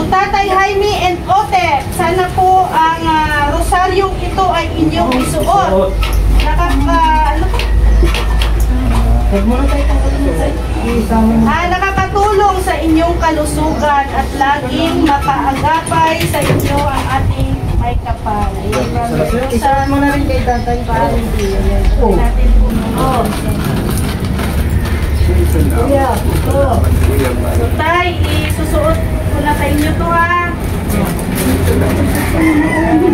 Tatay Jaime and Otep, sana po ang rosaryong ito ay inyong isuot. Nakakatulong sa inyong kalusugan at laging mapaagapay sa inyo ang ating may kapal. Sa mo na rin kay Tatay Jaime. Natin pumunod. So tay, isusuot ko na sa inyo to ha.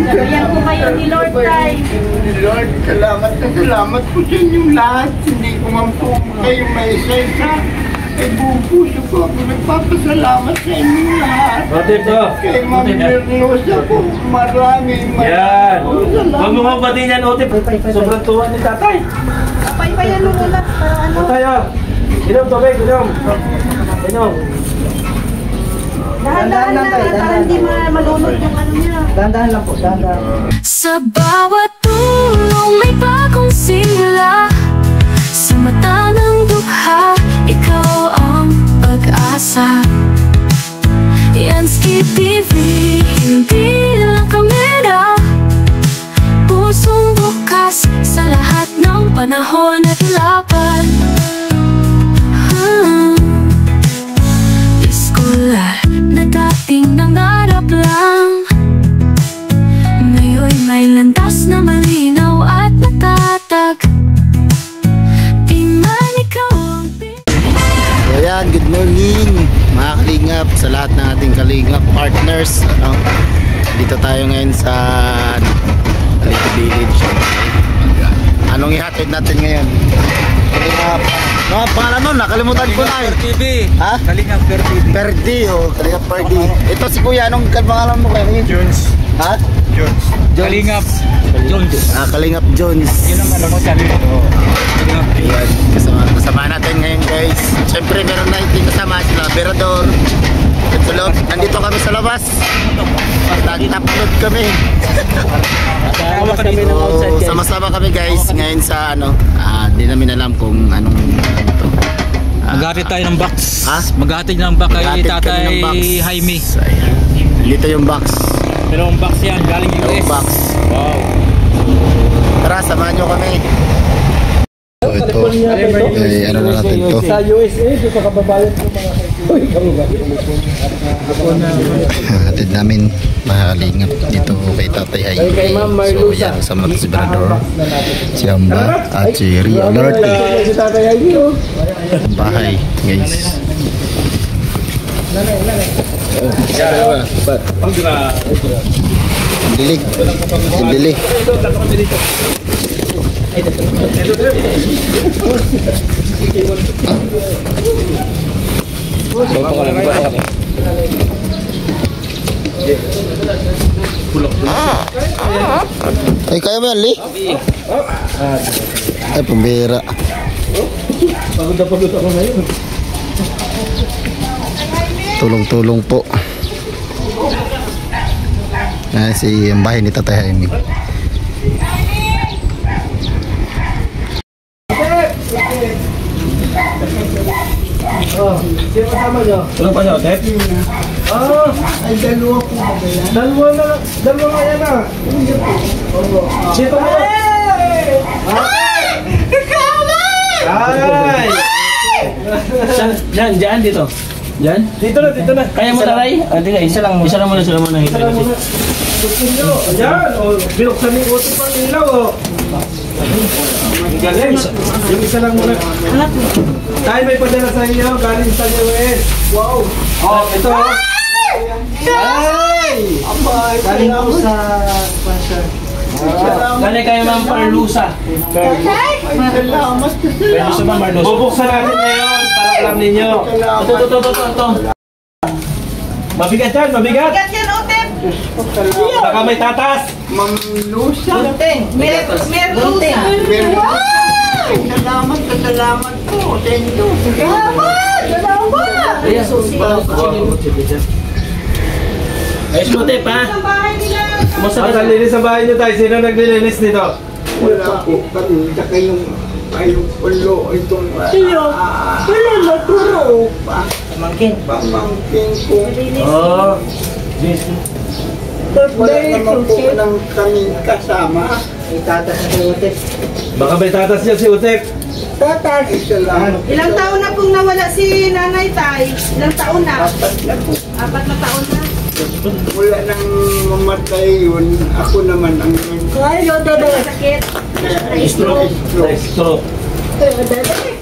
Gabayan ko kayo ni Lord tay. Lord, salamat po sa inyong lahat. Hindi ko man po kayong may isa-isa. Ay bubuso ko ako nagpapasalamat sa inyong lahat. Kay Ma'am Mernosa po, maraming yan. Huwag mo magbati niyan, Otep. Sobrang tuwa ni tatay. Paypayan mo muna para ano. Tayo. Inom, tubig, inom. Inom. Dahan-dahan lang, para hindi malunod yung ano niya. Dahan-dahan lang po, dahan-dahan. Sa bawat tulong may bagong sigla. Sa mata ng dukha, ikaw ang pag-asa. Yansky TV, hindi lang kamera. Pusong bukas sa lahat ng panahon at laban. Iskolar na dating nangarap lang, ngayon may landas na malinaw at natatag. Di man ikaw ang So yan, good morning mga kalingap, sa lahat ng ating kalingap partners. Dito tayo ngayon sa Lito Village. Anong ihatid natin ngayon? Kalingap, pangalan nun, nakalimutan ko na eh. TV. Ha? Kalingap TV. Perdi, Kalingap Perdi. Ito si kuya, anong pangalan mo kayo? Jones. Ha? Jones. Kalingap Jones. Kalingap Jones. Yun ang ano mo sa lito. Kalingap. Ayan, kasama natin ngayon guys. Siyempre meron na hindi kasama sila Berador. Nandito kami sa labas. Nag-upload kami. Sama-sama kami guys ngayon sa ano. Hindi namin alam kung anong ito. Maghatid tayo ng box. Ha? Maghatid ng box kay Tatay Jaime. Dito yung box. Pero ang box yan, galing US. Yung box. Wow. Tara, samahan nyo kami. So ito, ano na natin to. Sa USA, dito kababayan ko mga Hatid namin mahalingap dito kay Tatay Jaime. So yan, kasama si Berador, si Amba at si Rio Lorty. Bahay guys. Dilig. Dilig. Ay, kaya mo yan, Lee? Ay, pambira. Pagod na pagod ako ngayon. Tulong-tulong po. Si ang bahay ni Tatay Jaime. Sino kasama nyo? Walang pa nyo, Otep? Ay, dalawa po ba yan? Dalawa nga yan ah. Dito mo. Ay! Ay! Diyan, dito. Diyan? Dito na. Kaya mo taray? Isa lang muna. Isa lang muna. Ayan, binuksan ni Otep ang ilaw oh. Ang galing. Yung isa lang muna. Tayo may padala sa inyo, galing sa US. Wow. Ito. Ay! Galing po sa sponsor. Galing kayo Ma'am Parlusa. Salamat. Parlusa Ma'am Parlusa. Bubuksan natin ngayon para alam ninyo. Ito. Mabigat yan, mabigat. Bigat yan, Otep. Baka may tatas. Ma'am Lusa. Merlusa. Salamat po. Thank you. Salamat. Ayos mo, Tep, ha? Ang bahay nila. Ang linis sa bahay nyo tayo. Sino naglilinis dito? Wala po. Saka yung ulo itong Wala naturo pa. pamangkin ko. Oh. Wala naman po ng kaming kasama. Itatas na si Utek. Baka may tatas niya si Utek. Tatas. Isa lang. Ilang taon na pong nawala si Nanay Tay? Ilang taon na? Apat na po. 4 na taon na. Mula nang mamatay yun, ako naman ang Sakit. Stroke. Stroke.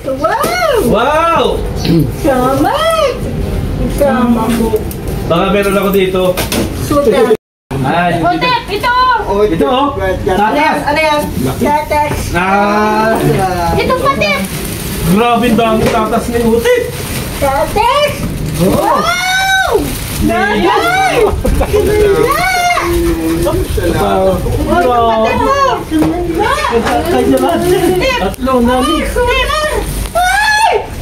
Wow! Wow! Salamat! Sama po. Baka meron ako dito. Sudan. Ay, Otep, ito! ito oh. Tatas. Ano yan? Tatas. Ah, Ito pati! grabe ang dami tatas ni Utek. Tatas! Wow! Nanay! Salamat. Grabe. Kaya natin. Tatlo na ni.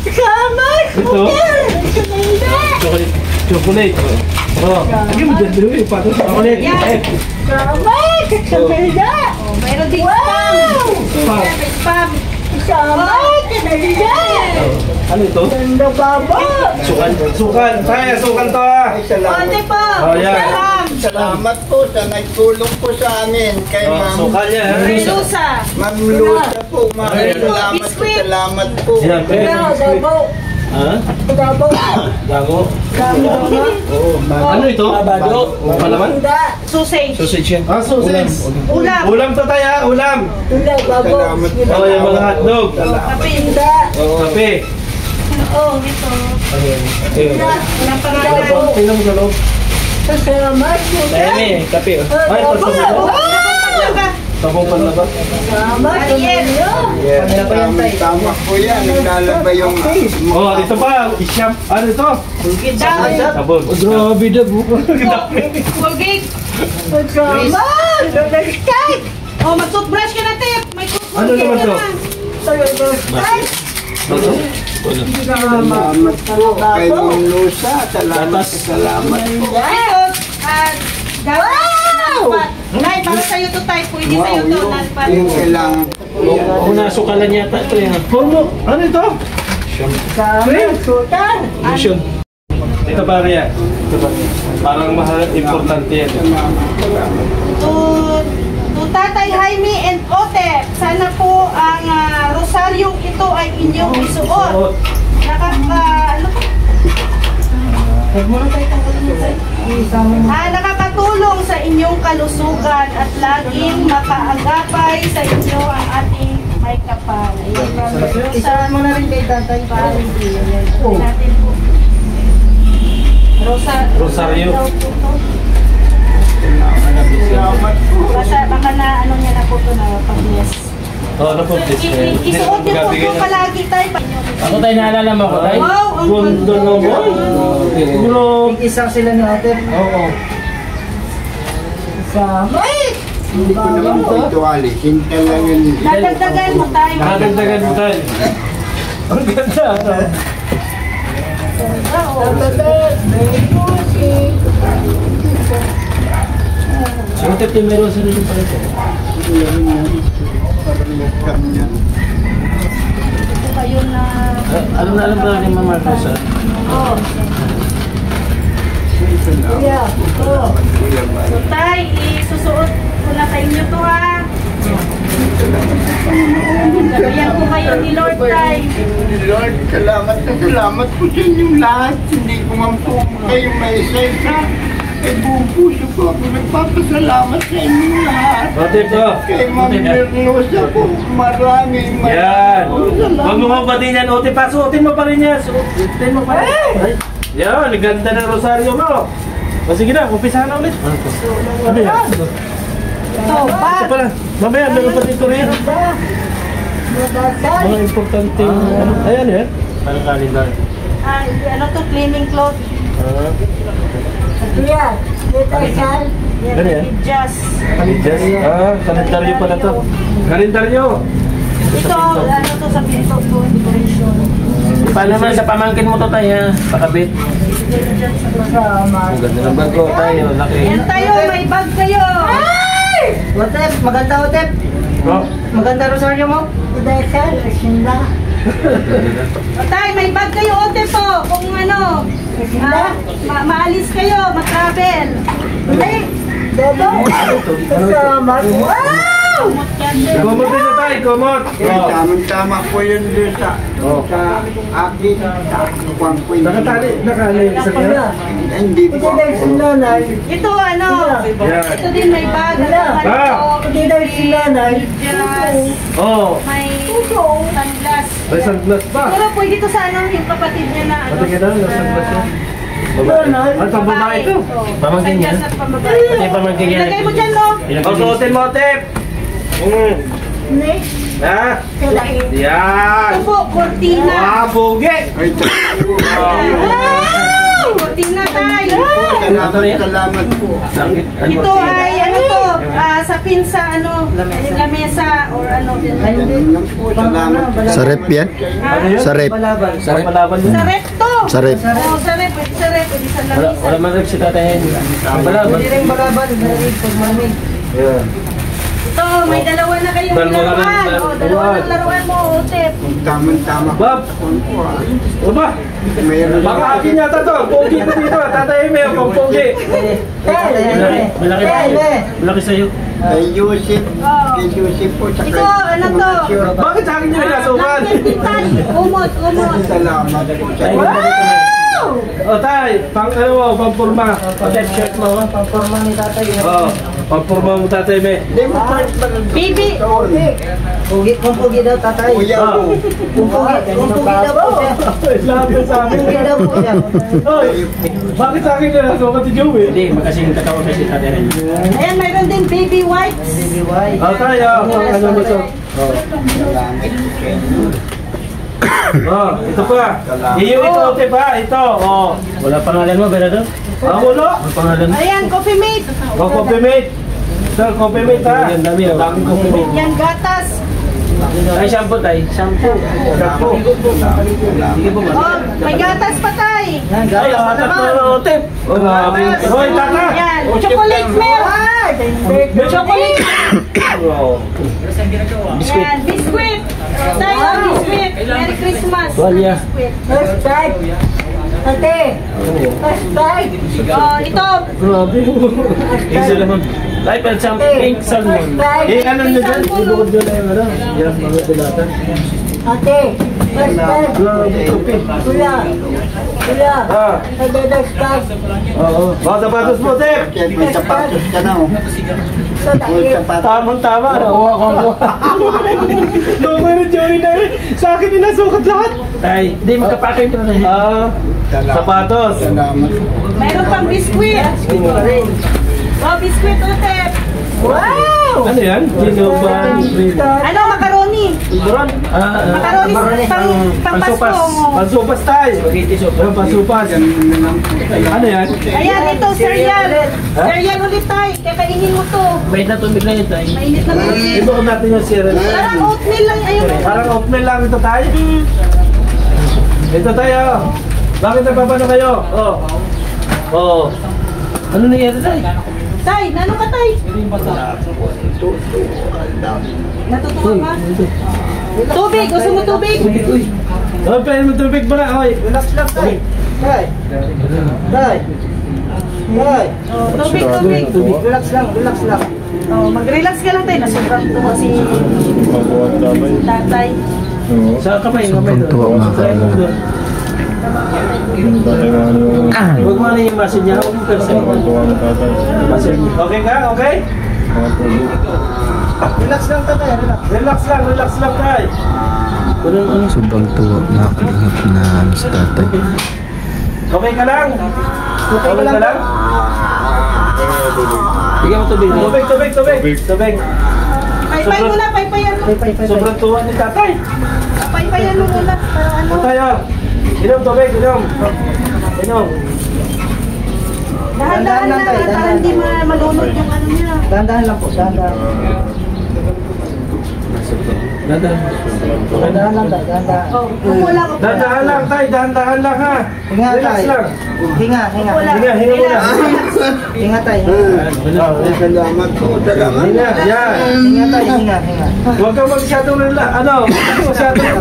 Salamat! Ito. Chocolate. Chocolate. Oh, lagi mo dyan dito yung patos sa chocolate. Yan. Salamat! Kamila! Oh, mayroon din Wow! spam. May spam. Salamat! Kamila! Ano ito? Ganda baba! Sukan. Sukan. Kaya sukan to ah. Otep po! Oh, yan. Spam. Salamat po sa nagtulong po sa amin kay Oh, Ma'am sukan yan. ha? May lusa. Ma'am Lusa po. Ay, Salamat po, biskuit. salamat po. Yan, pwede. Ha? Dago. Oo. Ano ito? Bago. Palaman? Sausage. Sausage yan. Ah, sausage. Ulam. Ulam to tayo ah. Ulam. Salamat po. Oh, yung mga hotdog. Kape. Kape. Oh, ito. Walang Ano pangalan. po? Tingnan mo sa loob. Salamat po. Ayan kape. Ay, pasok. Tapong panlaba. Salamat po. Tama po yan. Naglalaba yung... Oh, ito pa. Isyam. Ano ito? Sabon. Grabe na buko. Colgate. Salamat! Nag-start! Oh, mag-toothbrush ka na, Tep. May toothbrush Ano naman to? Salamat po kay Ma'am Lusa. Salamat. Salamat po. Ito, nalpat. Nay, para sa'yo to, Tay. Pwede sa'yo to, nalpat. Yung kailangan. Kung nasukalan yata ito yan. Ano ito? Salamat, Sultan. Lotion. Ito pare yan. Parang mahal, importante yan. To Tatay Jaime and Otep, sana po ang rosaryong ito ay inyong isuot. Nakakatulong sa inyong kalusugan at laging makaagapay sa inyo ang ating may kapal. Sa mo na rin kay Tatay Jaime. Natin po. Rosaryo. Baka na ano niya na po ito na pag-bless. Oh, ano po? Isuot niyo po ito palagi tayo. Ako tayo naalala mo ako tayo. Wow! Ang Gondo naman. Bro. Isang sila ni Ate. Oo. Salamat! Hindi ko naman ito alisin talaga. dadagdagan mo tayo. Nakagdagan mo tayo. Ang ganda. Si Utep yung meron sa rin pala ito. Ito kayo na... Alam na ni Mama Rosa. Oh. So tay, isusuot ko na sa inyo to ha. Gabayan ko kayo ni Lord tay. Lord, salamat na salamat po sa inyong lahat. Hindi ko man po kayong may isa-isa. Kay buong puso ko ako nagpapasalamat sa inyong lahat. Otep to. Kay Ma'am Mirnosa po, maraming Yan. salamat. Huwag mo mabatiin yan, Otep. Suotin mo pa rin yan. Suotin mo pa rin. Ay. Yan, ang ganda ng rosaryo mo. O sige na, umpisahan na ulit. Ano yan? Ito, Ito bag. pala. Mamaya, meron pa dito rin. Mga importante. Ano? Ayan yan. Parang kalendar. Ano to, cleaning cloth. Yan, dito saan? Ano yan? Just. Kalendaryo pala to. Kalendaryo. Ito, ano to sa pinto ko, decoration. Paano naman sa pamangkin mo to tayo? Pakabit. Ang ganda ng bag ko tayo. Laki. Yan tayo, may bag kayo. Otep, maganda Otep. Oh. Maganda rosaryo mo. Dahil saan, sinda. O tay, may bag kayo, ote po. Kung ano, maalis kayo, mag-travel. Kumot din na tayo, kumot. Tamang-tama po yun doon sa akin. Kuwang po yun. Nakatali sa kanya. Hindi po. Ito ano, ito din may bag. Hindi dahil sila na. Oh. May sunglass. May sunglass pa. Siguro pwede ito sa ano, yung kapatid niya na ano. Patingin na, may sunglass na. Ano pang babae ito? Pamangkin niya? Sunglass at pambabae. Pati pamangkin niya. Ilagay mo dyan, no? O, suotin mo, Tep. Next. Ha? Yan. Ito po, cortina. Pogi. Ay, Cortina tayo. salamat po. Ito ay ano to, sa pinsa ano, lamesa or ano din. Salamat. Sa rep yan? Sa rep. Sarap palaban yun. Sa rep to. Sa rep. Oo, sa rep, pwede sa rep, pwede sa lamesa. Wala man rin si tatay. Balaban. Yan. Ito, may dalawa na kayong laruan. O, dalawa na laruan mo, Tep. Tamang-tama. Bob. O ba? Mayroon Baka akin yata to. Pogi ko dito. Tatay may pang pogi. Malaki sa'yo. Kay Yusip. Kay Yusip po. Sa Ito, ano to? Bakit sa akin nyo nagasukan? Umot. Salamat po. O tay, pang ano mo, pang purma. Pang shirt mo. Pagporma ni tatay. Oo, pang purma mo tatay may. Bibi. Pugi daw tatay. Kuya po. Pugi daw po siya. Lahat sa akin. Pugi daw po siya. Oy, bakit sa akin nyo nagasukan si Joey? Hindi, magkasing katawan kasi tatay rin. Ayan, mayroon din baby wipes. O tayo, ano mo to? Oh, ito pa. Iyo ito, pa. Ito, oh. Wala pangalan mo, Berador? Ulo. Wala pangalan mo? Ayan, coffee mate. O, coffee mate. Sir, coffee mate ha. Yan, dami, oh. Daming coffee mate. Yan, gatas. Ay, shampoo tay. Shampoo. Sige po ba? Oh, may gatas pa tay. Ay, atat mo, tip. O, grabe. Hoy, tata. Yan, chocolate milk. Chocolate. Biscuit. Yan, biscuit. Tayo, biscuit. Merry Christmas. Tuwalya. Biscuit. Hashtag. Ate. Hashtag. Oh, ito. Grabe. Pink salmon. Life and something. Pink salmon. Eh, ano na dyan? Ibukod nyo na yung ano. Hirap mga dilata. Ate. Hashtag. Kuya. Kuya. Ah. Hashtag. Oo. Mga sapatos mo, tip. Kaya may sapatos ka na. Sa May tayo. sapatos. Tamang-tama. Nakuha ko ako. Nakuha ni Joey na rin. Sa akin ninasukat lahat. Tay, hindi magkapakay ito na. Sapatos. Salamat. Mayroon pang biscuit. Oh, biscuit ulit. Wow! Ano yan? Ginuban. Ano, macaroni. Macaroni pang Pasko mo. Pansupas tayo. Spaghetti soup. Ano, pansupas. Ano yan? Ayan, ito, cereal. Cereal ulit tayo. Kakainin mo to. Mainit na tubig lang yun tay. Mainit na to. Ibukod natin yung cereal. Parang oatmeal lang. Ayun. Parang oatmeal lang ito tayo. Ito tayo. Bakit nagpapano kayo? Oh. Oh. Ano nangyari tay? Tay, nano ka tay? Natutuwa ka? Tubig, gusto mo tubig? Oh, pwede mo tubig mo na. Oy. Relax lang tay. Tay. Tay. Tay. Oh, tubig. Relax lang. Oh, mag-relax ka lang tayo. Nasobrang tuwa si tatay. Sa kamay, kamay doon. Tuwa mga kalingap. Huwag mo na yung masin niya. Huwag mo kasi. Okay ka? Okay? Relax lang tatay. Relax. Relax lang tayo. Sobrang tuwa mga kalingap na ano sa tatay. Okay ka lang? Okay ka lang? Bigyan mo tubig. Tubig. Paypay muna, paypayan mo. Sobrang tuwa ni tatay. Paypayan mo muna. Para ano? Tayo. Inom tubig, inom. Dahan-dahan lang. Para hindi malunod yung ano niya. Dahan-dahan lang po. Dahan-dahan. Dahan-dahan lang tayo. Dahan-dahan. Oh, kumula ko. Dahan-dahan lang tayo, dahan-dahan lang ha. Hinga Relax tayo. lang. Hinga. Hinga muna. Hinga tayo. Salamat po. Salamat. Hinga, yan. Hinga tayo. Hinga. Huwag kang masyadong ano, masyadong.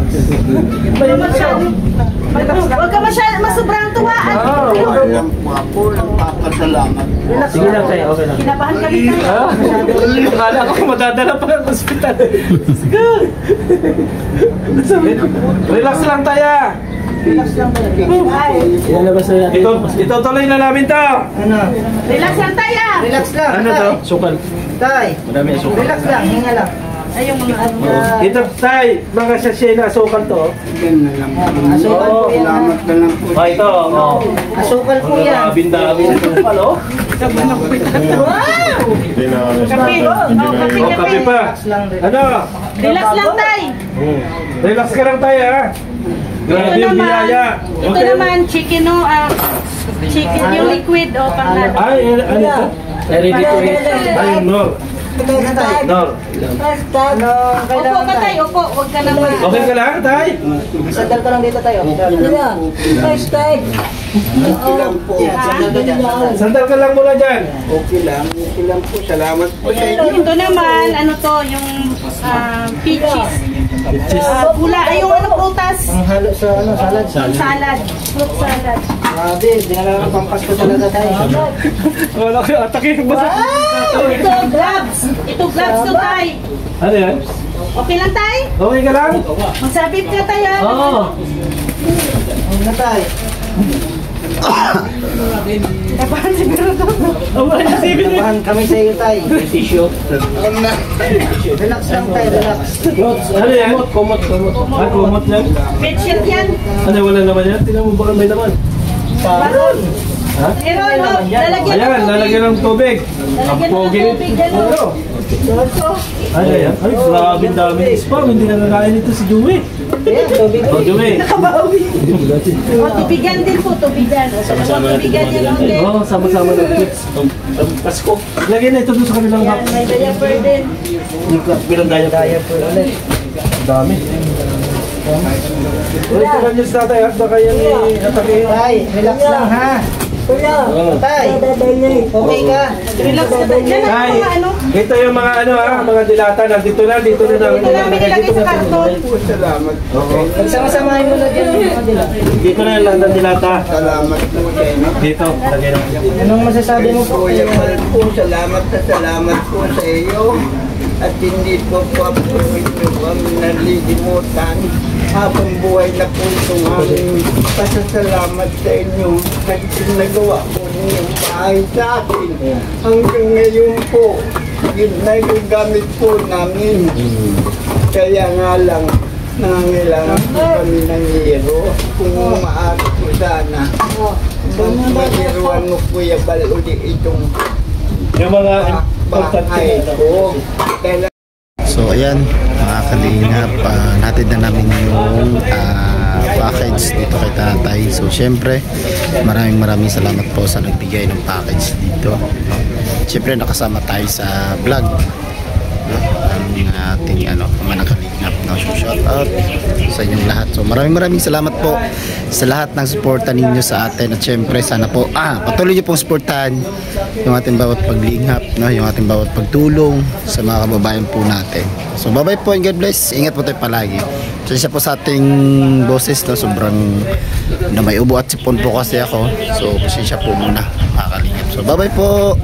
Huwag ka masobrang tuwaan. Walang po, nagpapasalamat po. Sige lang tayo, okay lang. Kinabahan kami tayo. Akala ko madadala pa ng ospital. Relax lang tayo. Ilalabas na natin. Ito tuloy na namin to. Ano? Relax lang tayo. Relax lang. Ano to? Sukal. Tay. Madami ang sukal. Relax lang. Hinga lang. Ay, yung mga ano. Ito tay, mga sachet na asukal to. Yan na lang po. Asukal po yan. Salamat na lang po. Ah, ito. Oh. Asukal po yan. Dami ng sukal, oh. Kape. Oh, O, kape pa. Relax lang rin. Ano? Relax lang tayo. Relax ka lang tayo, ha? Grabe yung biyaya. Ito naman, chicken o, chicken yung liquid o panglalo. Ay, ano ito? Ready to eat. Ay, Nor. Nor. Opo ka tayo, opo. Huwag ka naman. Okay ka lang, tay? Sandal ka lang dito tayo. Okay lang po. Sandal ka dyan. Sandal ka lang muna dyan. Okay lang po. Salamat po sa inyo. Ito naman, ano to, yung peaches. Gula, ay yung ano, prutas. Ang halo sa ano, salad. Salad. Fruit salad. Grabe, dinala ng pampasko talaga tayo. Wala kayo, atakin ba? Ito, gloves. Ito, gloves to tayo. Ano yan? Okay lang tayo? Okay ka lang? Magsabit ka tayo. Oo. Ano na tayo? Kapahan siguro to. Nabahan kami sa iyo tayo. Tissue. Relax lang tayo, relax. Ano yan? Kumot. Ah, kumot lang. Bedsheet yan. Ano, wala naman yan? Tingnan mo baka may naman. Meron. Ha? Meron, oh. Lalagyan ng Ayan, tubig. lalagyan ng tubig. Lalagyan ng Pogi. tubig, ano. Ano? Ano yan? Ay, grabe ang dami ng spam. Hindi na nakain ito si Dewey. Ayan, tubig. Oh, Dewey. O, tubigan din po, tubigan. O, dalawang tubigan yan, okay. Oh, sama-sama ng kids. Pasko. Lagyan na ito doon sa kanilang Yan, may diaper din. Bilang daya po. Ulit. Dami. Ulit ka lang yung tatay at baka yan atake. Tay, relax lang ha. Tay, okay ka? Relax ka tayo. Yan ang Tay, mga ano. ito yung mga ano ha, mga dilata. Dito na namin Ito namin nilagay sa karton. Salamat po. Pagsama-samahin mo na dyan yung mga dila. Dito na yung lahat ng dilata. Salamat po sa inyo. Dito, lagay na. Anong masasabi mo po? Kuya Mal po, salamat po sa iyo. At hindi po ako kami nalilimutan. Habang buhay na po itong aming pasasalamat sa inyo. Nagawa po ninyong bahay sa akin. Hanggang ngayon po, yun na yung gamit po namin. Kaya nga lang, nangangailangan po kami ng hero. Kung maaari po sana, magiruan mo Kuya Bal uli itong Yung mga important bahay ko. So ayan, mga kalingap, natin na namin yung package dito kay tatay. So syempre, maraming salamat po sa nagbigay ng package dito. Syempre nakasama tayo sa vlog, no? Ang ating mga kalingap, no? So shout out sa inyong lahat. So maraming salamat po sa lahat ng suporta ninyo sa atin. At syempre sana po patuloy niyo pong suportahan yung ating bawat paglingap, no? Yung ating bawat pagtulong sa mga kababayan po natin. So bye bye po and God bless. Ingat po tayo palagi. Pasensya po sa ating boses, no? Sobrang may ubo at sipon po kasi ako. So pasensya po muna, mga kalingap. So bye bye po.